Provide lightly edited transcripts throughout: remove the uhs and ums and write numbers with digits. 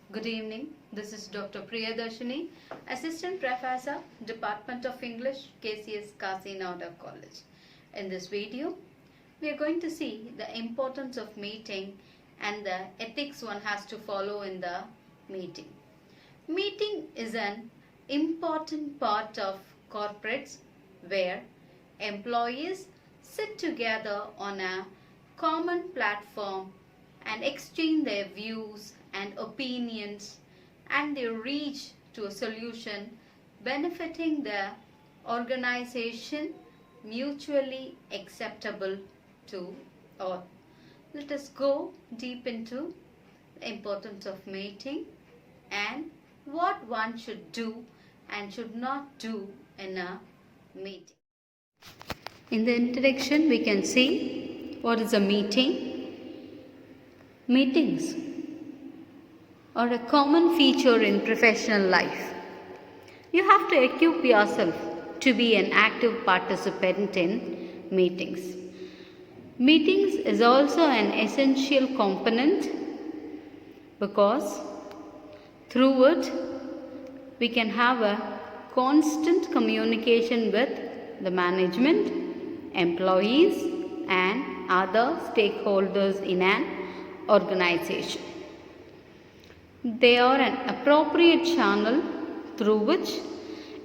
Good evening. This is Dr. Priyadarshini, Assistant Professor, Department of English, KCS Kasinagar College. In this video, we are going to see the importance of meeting and the ethics one has to follow in the meeting. Meeting is an important part of corporates where employees sit together on a common platform and exchange their views and opinions, and they reach to a solution benefiting the organization, mutually acceptable to all. Let us go deep into the importance of meeting and what one should do and should not do in a meeting. In the introduction, we can see what is a meeting. Meetings are a common feature in professional life. You have to equip yourself to be an active participant in meetings. Meetings is also an essential component because through it we can have a constant communication with the management, employees and other stakeholders in an organization. They are an appropriate channel through which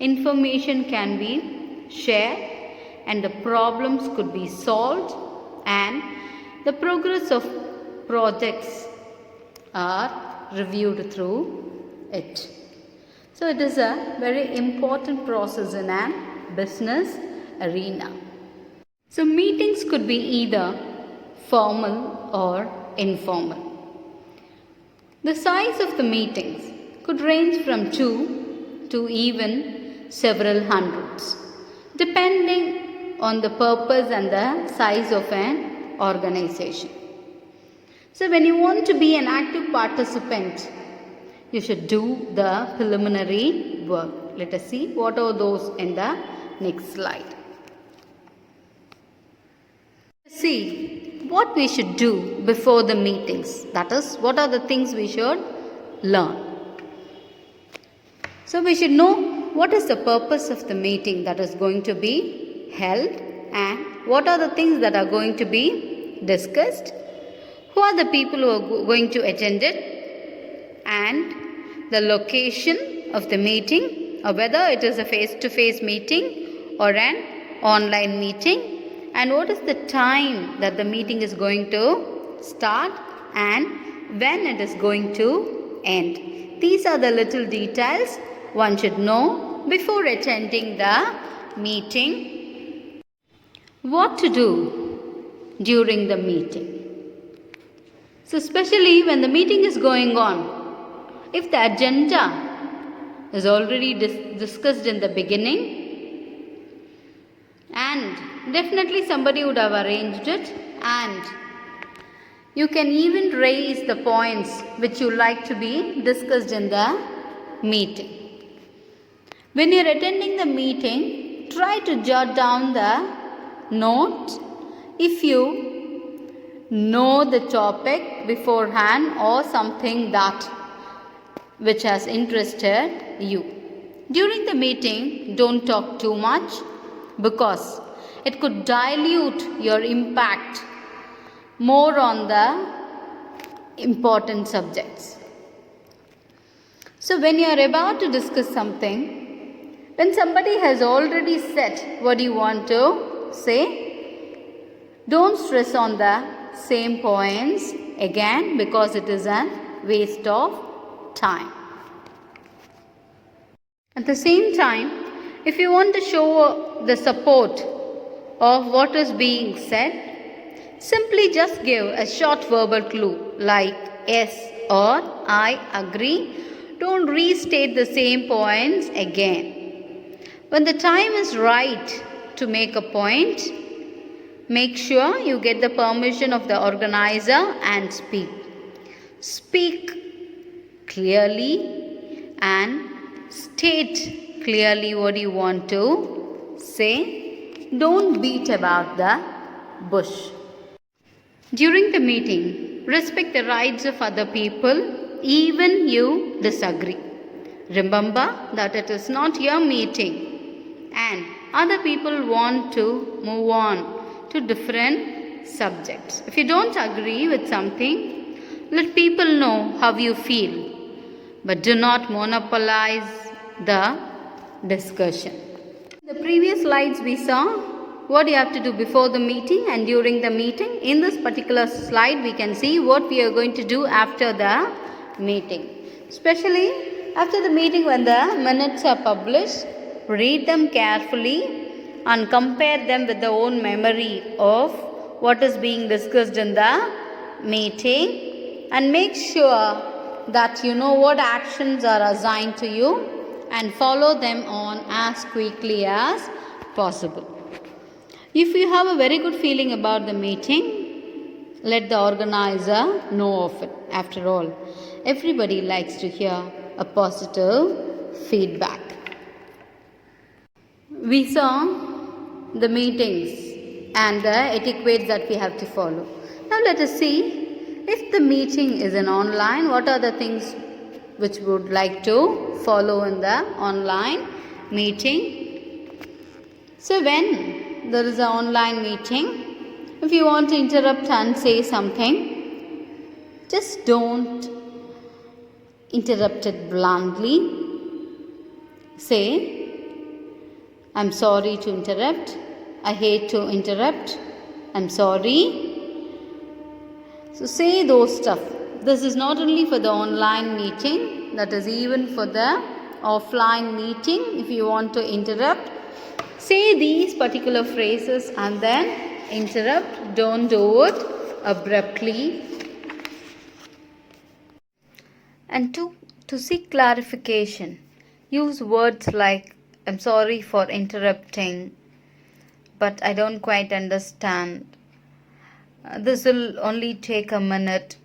information can be shared and the problems could be solved and the progress of projects are reviewed through it. So it is a very important process in an business arena. So meetings could be either formal or informal. The size of the meetings could range from 2 to even several hundreds, depending on the purpose and the size of an organization. So when you want to be an active participant, you should do the preliminary work. Let us see what are those in the next slide. See what we should do before the meetings. That is, what are the things we should learn. So we should know what is the purpose of the meeting that is going to be held and what are the things that are going to be discussed, who are the people who are going to attend it, and the location of the meeting, or whether it is a face-to-face meeting or an online meeting, and what is the time that the meeting is going to start and when it is going to end. These are the little details one should know before attending the meeting. What to do during the meeting. So especially when the meeting is going on, if the agenda is already discussed in the beginning, and definitely somebody would have arranged it, and you can even raise the points which you like to be discussed in the meeting. When you are attending the meeting, try to jot down the note if you know the topic beforehand or something that which has interested you. During the meeting, don't talk too much because it could dilute your impact more on the important subjects. So when you are about to discuss something, when somebody has already said what you want to say, don't stress on the same points again because it is a waste of time. At the same time, if you want to show the support of what is being said, simply just give a short verbal clue like yes or I agree. Don't restate the same points again. When the time is right to make a point, make sure you get the permission of the organizer and speak. Speak clearly and state clearly what you want to say. Don't beat about the bush. During the meeting, respect the rights of other people even you disagree. Remember that it is not your meeting and other people want to move on to different subjects. If you don't agree with something, let people know how you feel, but do not monopolize the discussion. In the previous slides we saw what you have to do before the meeting and during the meeting. In this particular slide we can see what we are going to do after the meeting. Especially after the meeting, when the minutes are published, read them carefully and compare them with the own memory of what is being discussed in the meeting, and make sure that you know what actions are assigned to you and follow them on as quickly as possible. If you have a very good feeling about the meeting, let the organizer know of it. After all, everybody likes to hear a positive feedback. We saw the meetings and the etiquettes that we have to follow. Now let us see, if the meeting is in online, what are the things which we would like to follow in the online meeting. So when there is an online meeting, if you want to interrupt and say something, just don't interrupt it bluntly. Say, I'm sorry to interrupt. I hate to interrupt. I'm sorry. So say those stuff. This is not only for the online meeting, that is even for the offline meeting. If you want to interrupt, say these particular phrases and then interrupt. Don't do it abruptly. And to seek clarification, use words like, I'm sorry for interrupting, but I don't quite understand. This will only take a minute.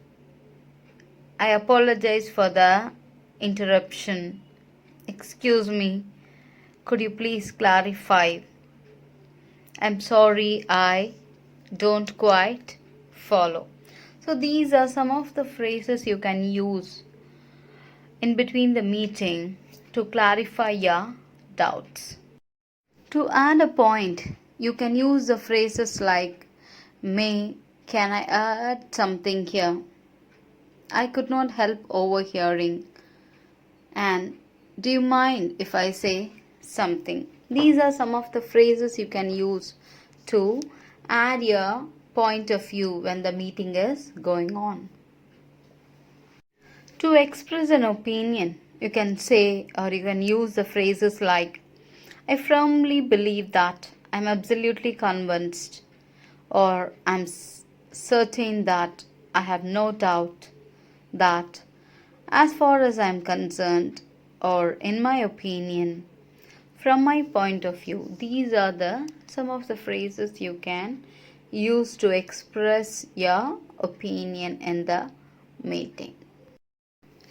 I apologize for the interruption. Excuse me, could you please clarify? I'm sorry, I don't quite follow. So these are some of the phrases you can use in between the meeting to clarify your doubts. To add a point, you can use the phrases like, can I add something here? I could not help overhearing. And do you mind if I say something? These are some of the phrases you can use to add your point of view when the meeting is going on. To express an opinion, you can say or you can use the phrases like, I firmly believe that, I'm absolutely convinced, or I'm certain that, I have no doubt that, as far as I'm concerned, or in my opinion, from my point of view. These are some of the phrases you can use to express your opinion in the meeting.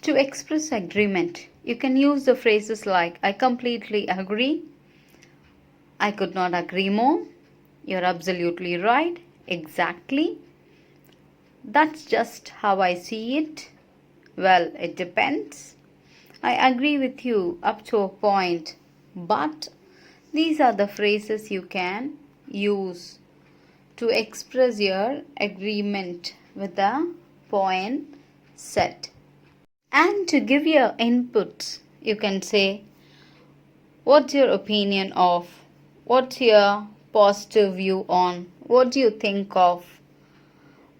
To express agreement, you can use the phrases like, I completely agree, I could not agree more, you're absolutely right, exactly, that's just how I see it, well, it depends, I agree with you up to a point, but these are the phrases you can use to express your agreement with the point set. And to give your inputs, you can say, what's your opinion of? What's your positive view on? What do you think of?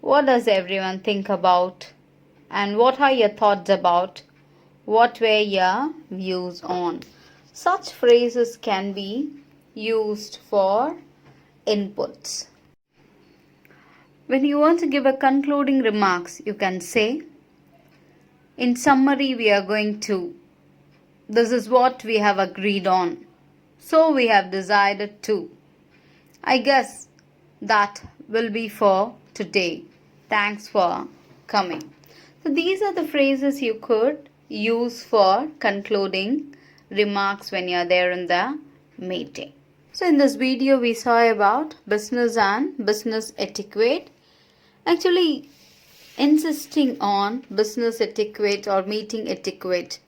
What does everyone think about? And what are your thoughts about? What were your views on? Such phrases can be used for inputs. When you want to give a concluding remarks, you can say, in summary, this is what we have agreed on. So we have decided to. I guess that will be for today. Thanks for coming. So these are the phrases you could use for concluding remarks when you are there in the meeting. So in this video we saw about business and business etiquette. Actually, insisting on business etiquette or meeting etiquette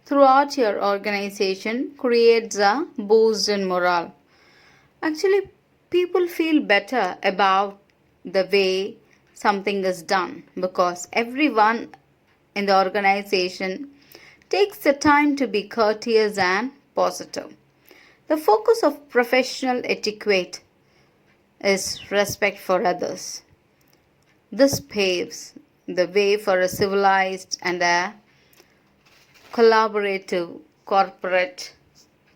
throughout your organization creates a boost in morale. Actually, people feel better about the way something is done because everyone in the organization takes the time to be courteous and positive. The focus of professional etiquette is respect for others. This paves the way for a civilized and a collaborative corporate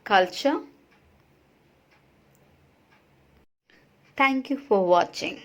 culture. Thank you for watching.